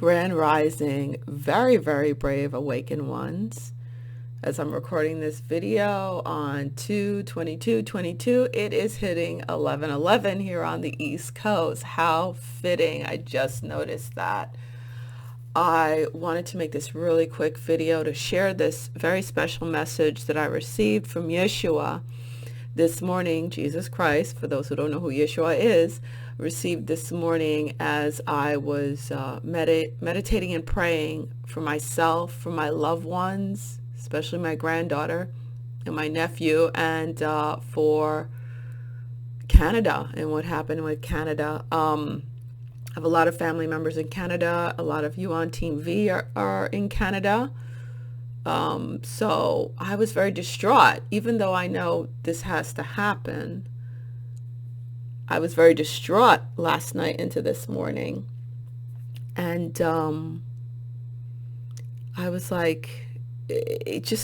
Grand Rising, very, very brave awakened ones. As I'm recording this video on 2/22/22, it is hitting 11:11 here on the East Coast. How fitting. I just noticed that. I wanted to make this really quick video to share this very special message that I received from Yeshua this morning. Jesus Christ, for those who don't know who Yeshua is, received this morning as I was meditating and praying for myself, for my loved ones, especially my granddaughter and my nephew, and for Canada and what happened with Canada. I have a lot of family members in Canada. A lot of you on Team V are in Canada. So I was very distraught, even though I know this has to happen. I was very distraught last night into this morning. And I was like,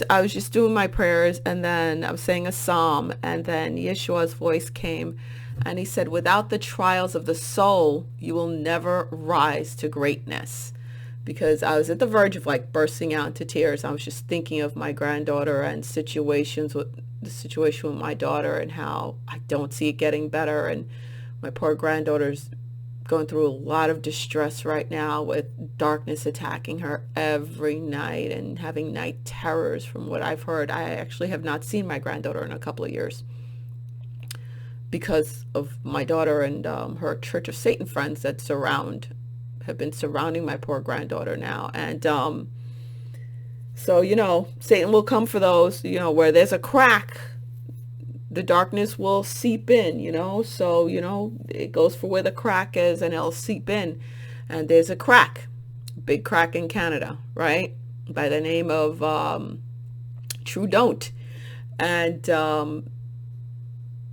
I was just doing my prayers, and then I was saying a psalm, and then Yeshua's voice came, and he said, without the trials of the soul, you will never rise to greatness. Because I was at the verge of like bursting out into tears. I was just thinking of my granddaughter and the situation with my daughter and how I don't see it getting better. And my poor granddaughter's going through a lot of distress right now with darkness attacking her every night and having night terrors from what I've heard. I actually have not seen my granddaughter in a couple of years because of my daughter and her Church of Satan friends that have been surrounding my poor granddaughter now. And so, Satan will come for those, where there's a crack, the darkness will seep in, so, it goes for where the crack is and it'll seep in. And there's a crack, big crack in Canada, right? By the name of Trudeau. And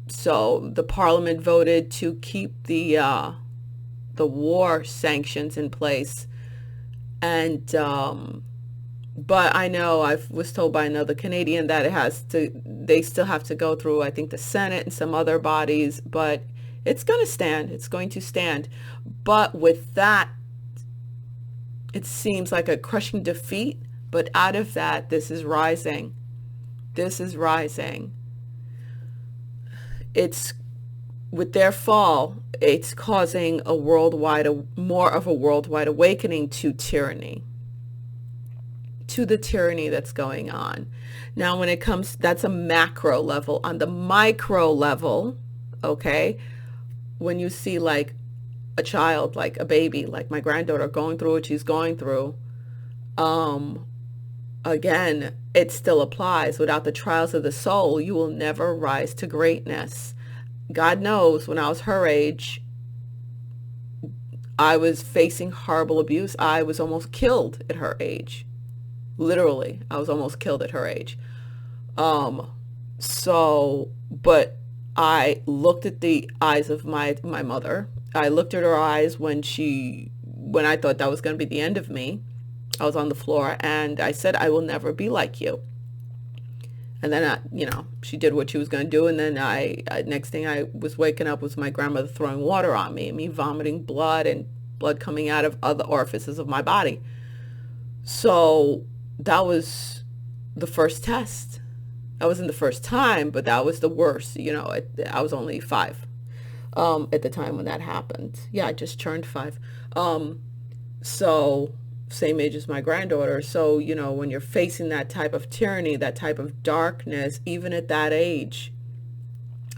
so the parliament voted to keep the war sanctions in place. And but I know I was told by another Canadian that they still have to go through, I think, the Senate and some other bodies, but it's going to stand. It's going to stand. But with that, it seems like a crushing defeat. But out of that, this is rising. This is rising. With their fall, it's causing more of a worldwide awakening to tyranny, to the tyranny that's going on. Now, when it comes, that's a macro level. On the micro level, okay, when you see like a child, like a baby, like my granddaughter going through what she's going through, again, it still applies. Without the trials of the soul, you will never rise to greatness. God knows when I was her age, I was facing horrible abuse. I was almost killed at her age. Literally, I was almost killed at her age. But I looked at the eyes of my mother. I looked at her eyes when I thought that was going to be the end of me. I was on the floor and I said, I will never be like you. And then, she did what she was going to do. And then next thing I was waking up was my grandmother throwing water on me and me vomiting blood and blood coming out of other orifices of my body. So that was the first test. That wasn't the first time, but that was the worst. I was only 5 at the time when that happened. Yeah, I just turned 5. So same age as my granddaughter. So, when you're facing that type of tyranny, that type of darkness, even at that age,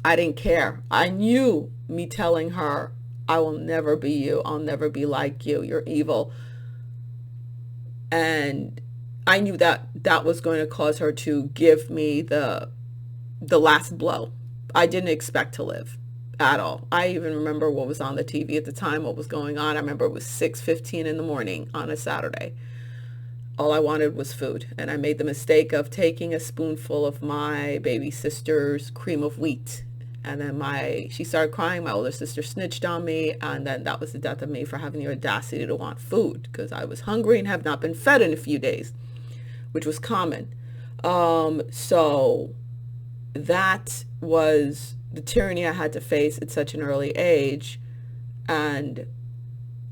I didn't care. I knew me telling her, I will never be you. I'll never be like you. You're evil. And I knew that was going to cause her to give me the last blow. I didn't expect to live at all. I even remember what was on the TV at the time, what was going on. I remember it was 6:15 in the morning on a Saturday. All I wanted was food. And I made the mistake of taking a spoonful of my baby sister's cream of wheat. And then she started crying. My older sister snitched on me. And then that was the death of me for having the audacity to want food because I was hungry and have not been fed in a few days, which was common. So that was the tyranny I had to face at such an early age. And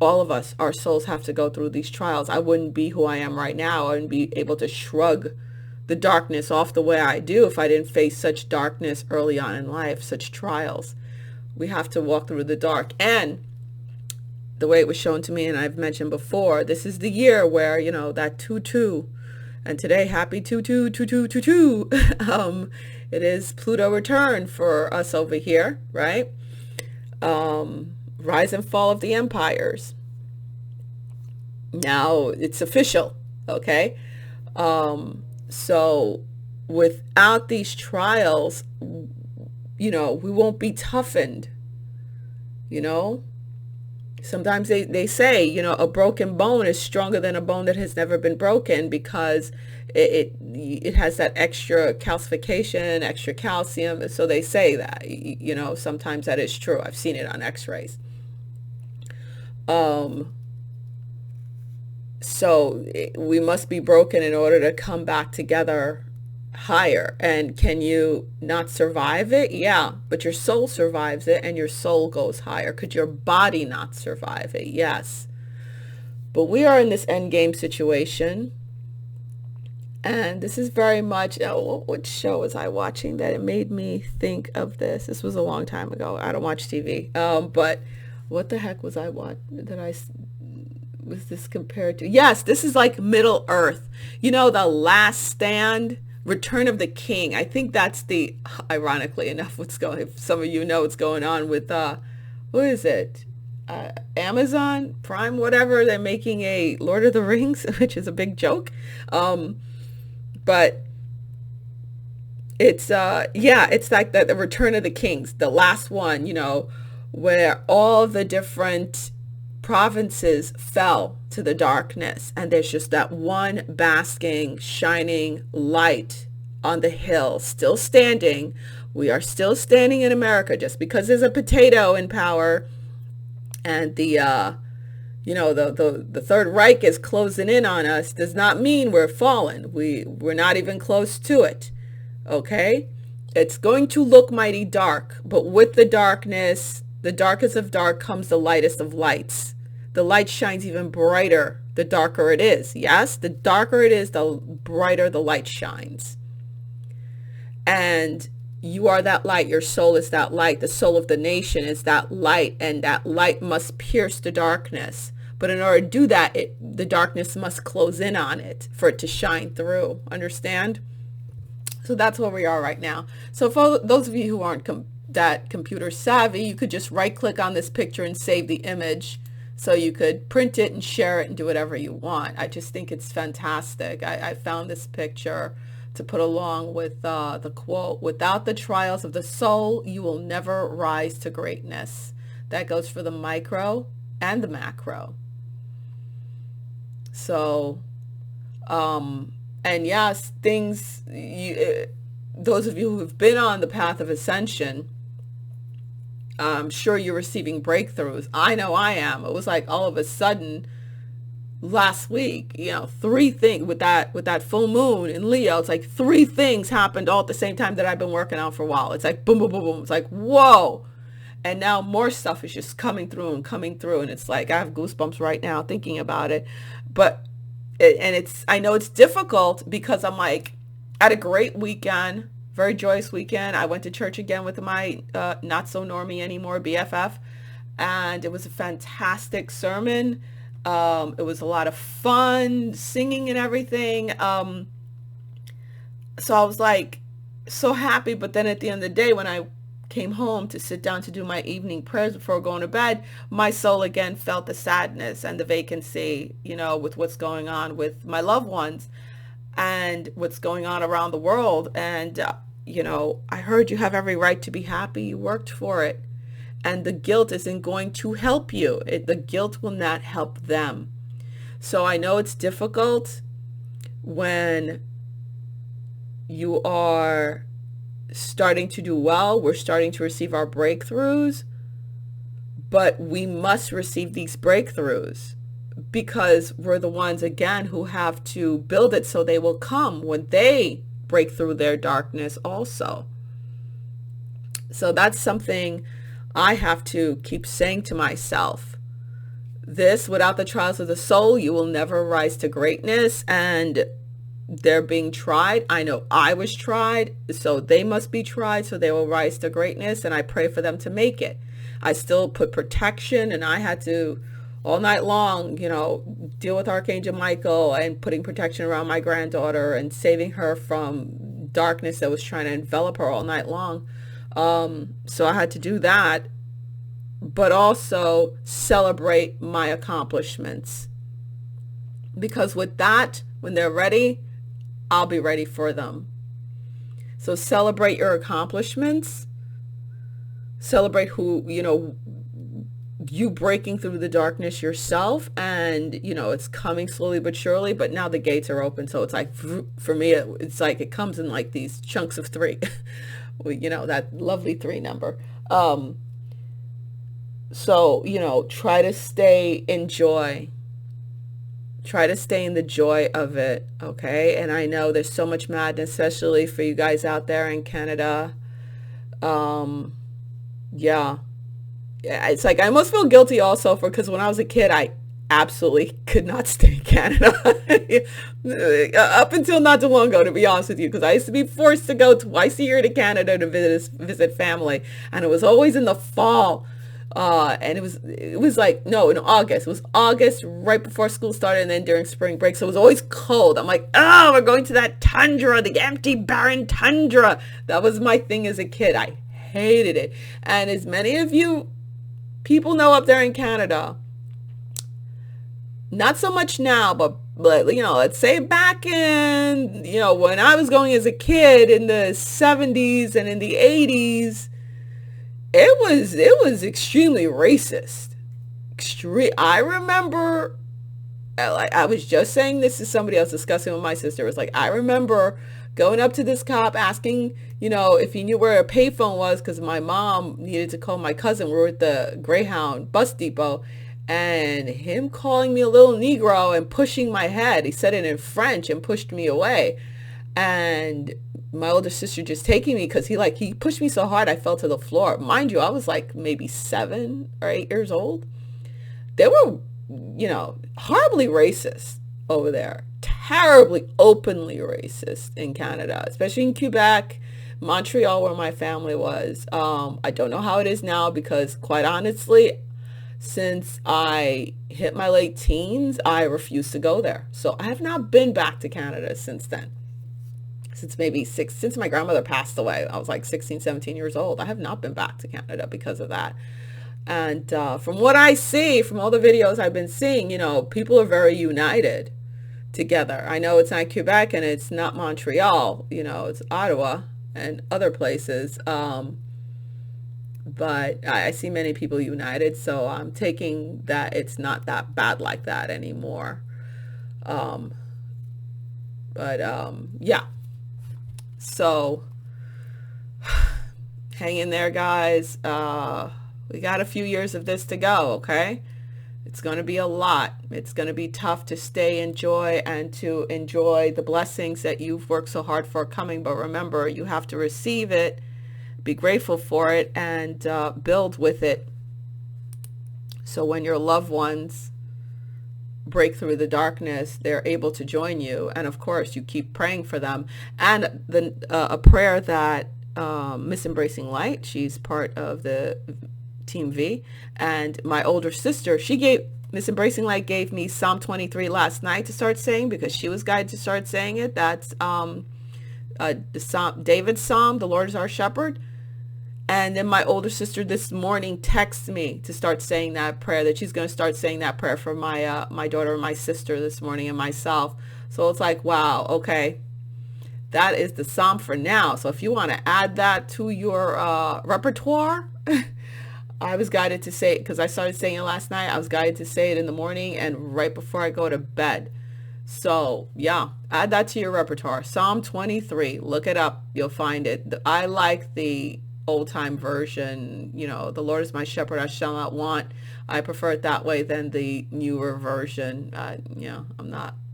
All of us, our souls have to go through these trials. I wouldn't be who I am right now. I wouldn't be able to shrug the darkness off the way I do if I didn't face such darkness early on in life, such trials. We have to walk through the dark. And the way it was shown to me, and I've mentioned before, this is the year where, that 2-2, and today, happy 2-2-2-2-2-2. It is Pluto return for us over here, right? Rise and fall of the empires. Now it's official, okay? So without these trials, we won't be toughened, Sometimes they say, a broken bone is stronger than a bone that has never been broken, because it has that extra calcification, extra calcium. So they say that, sometimes that is true. I've seen it on x-rays. So we must be broken in order to come back together higher. And can you not survive it? Yeah, but your soul survives it and your soul goes higher. Could your body not survive it? Yes. But we are in this end game situation. And this is very much, what show was I watching that it made me think of this? This was a long time ago. I don't watch TV. But what the heck was I watching was this compared to? Yes, this is like Middle Earth. The Last Stand, Return of the King. I think that's ironically enough, if some of you know what's going on with, what is it? Amazon Prime, whatever. They're making a Lord of the Rings, which is a big joke. But it's, it's like the Return of the Kings, the last one, where all the different provinces fell to the darkness, and there's just that one basking, shining light on the hill, still standing. We are still standing in America. Just because there's a potato in power and the Third Reich is closing in on us does not mean we're fallen. We're not even close to it. Okay? It's going to look mighty dark, but with the darkness, the darkest of dark comes the lightest of lights. The light shines even brighter the darker it is. Yes, the darker it is, the brighter the light shines. And you are that light. Your soul is that light. The soul of the nation is that light, and that light must pierce the darkness. But in order to do that, the darkness must close in on it for it to shine through. Understand? So that's where we are right now. So for those of you who aren't that computer savvy, you could just right click on this picture and save the image. So you could print it and share it and do whatever you want. I just think it's fantastic. I found this picture to put along with the quote, "Without the trials of the soul, you will never rise to greatness." That goes for the micro and the macro. So, and yes, those of you who have been on the path of ascension, I'm sure you're receiving breakthroughs. I know I am. It was like all of a sudden last week, 3 things with that full moon in Leo. It's like 3 things happened all at the same time that I've been working on for a while. It's like boom, boom, boom, boom. It's like, whoa. And now more stuff is just coming through. And it's like, I have goosebumps right now thinking about it. But, I know it's difficult because I'm like, I had a great weekend. Very joyous weekend. I went to church again with my not so normie anymore BFF, and it was a fantastic sermon. It was a lot of fun, singing and everything. So I was like so happy, but then at the end of the day, when I came home to sit down to do my evening prayers before going to bed, my soul again felt the sadness and the vacancy, with what's going on with my loved ones and what's going on around the world. And, I heard you have every right to be happy. You worked for it. And the guilt isn't going to help you. The guilt will not help them. So I know it's difficult when you are starting to do well. We're starting to receive our breakthroughs. But we must receive these breakthroughs, because we're the ones, again, who have to build it so they will come when they break through their darkness also. So that's something I have to keep saying to myself, This, without the trials of the soul, you will never rise to greatness. And they're being tried. I know I was tried, so they must be tried, so they will rise to greatness. And I pray for them to make it. I still put protection, and I had to all night long, deal with Archangel Michael and putting protection around my granddaughter and saving her from darkness that was trying to envelop her all night long. So I had to do that, but also celebrate my accomplishments. Because with that, when they're ready, I'll be ready for them. So celebrate your accomplishments. Celebrate who, you breaking through the darkness yourself. And, it's coming slowly but surely, but now the gates are open. So it's like, for me, it's like it comes in like these chunks of 3, that lovely 3 number. So, try to stay in joy. Try to stay in the joy of it, okay? And I know there's so much madness, especially for you guys out there in Canada. Yeah. It's like I almost feel guilty also because when I was a kid, I absolutely could not stay in Canada. Up until not too long ago, to be honest with you, because I used to be forced to go twice a year to Canada to visit family. And it was always in the fall. And it was like, no, in August. It was August, right before school started, and then during spring break. So it was always cold. I'm like, oh, we're going to that tundra, the empty, barren tundra. That was my thing as a kid. I hated it. And as many of you people know up there in Canada, not so much now, but let's say back in, when I was going as a kid in the 70s and in the 80s, it was extremely racist. I remember, I was just saying this to somebody else discussing with my sister. It was like, I remember going up to this cop asking, if he knew where a payphone was, because my mom needed to call my cousin. We were at the Greyhound bus depot, and him calling me a little Negro and pushing my head. He said it in French and pushed me away. And my older sister just taking me because he pushed me so hard I fell to the floor. Mind you, I was like maybe 7 or 8 years old. They were, horribly racist over there. Terribly openly racist in Canada, especially in Quebec, Montreal, where my family was. I don't know how it is now because, quite honestly, since I hit my late teens, I refused to go there. So I have not been back to Canada since then. Since my grandmother passed away, I was like 16, 17 years old. I have not been back to Canada because of that. And from what I see, from all the videos I've been seeing, people are very united together. I know it's not Quebec and it's not Montreal, it's Ottawa and other places. But I see many people united, so I'm taking that it's not that bad like that anymore. Yeah. So hang in there, guys. We got a few years of this to go, okay? It's going to be a lot. It's going to be tough to stay in joy and to enjoy the blessings that you've worked so hard for coming. But remember, you have to receive it, be grateful for it, and build with it. So when your loved ones break through the darkness, they're able to join you. And of course, you keep praying for them. And a prayer that Miss Embracing Light, she's part of the Team V, and my older sister, Miss Embracing Light gave me Psalm 23 last night to start saying, because she was guided to start saying it. That's David's Psalm, the Lord is our shepherd. And then my older sister this morning texted me to start saying that prayer, that she's going to start saying that prayer for my daughter and my sister this morning and myself. So it's like, wow, okay, that is the Psalm for now. So if you want to add that to your repertoire, I was guided to say it because I started saying it last night. I was guided to say it in the morning and right before I go to bed. So yeah, add that to your repertoire. Psalm 23, look it up. You'll find it. I like the old time version, the Lord is my shepherd, I shall not want. I prefer it that way than the newer version. I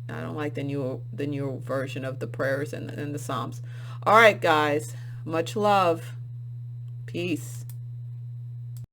don't like the newer version of the prayers and the Psalms. All right, guys, much love. Peace.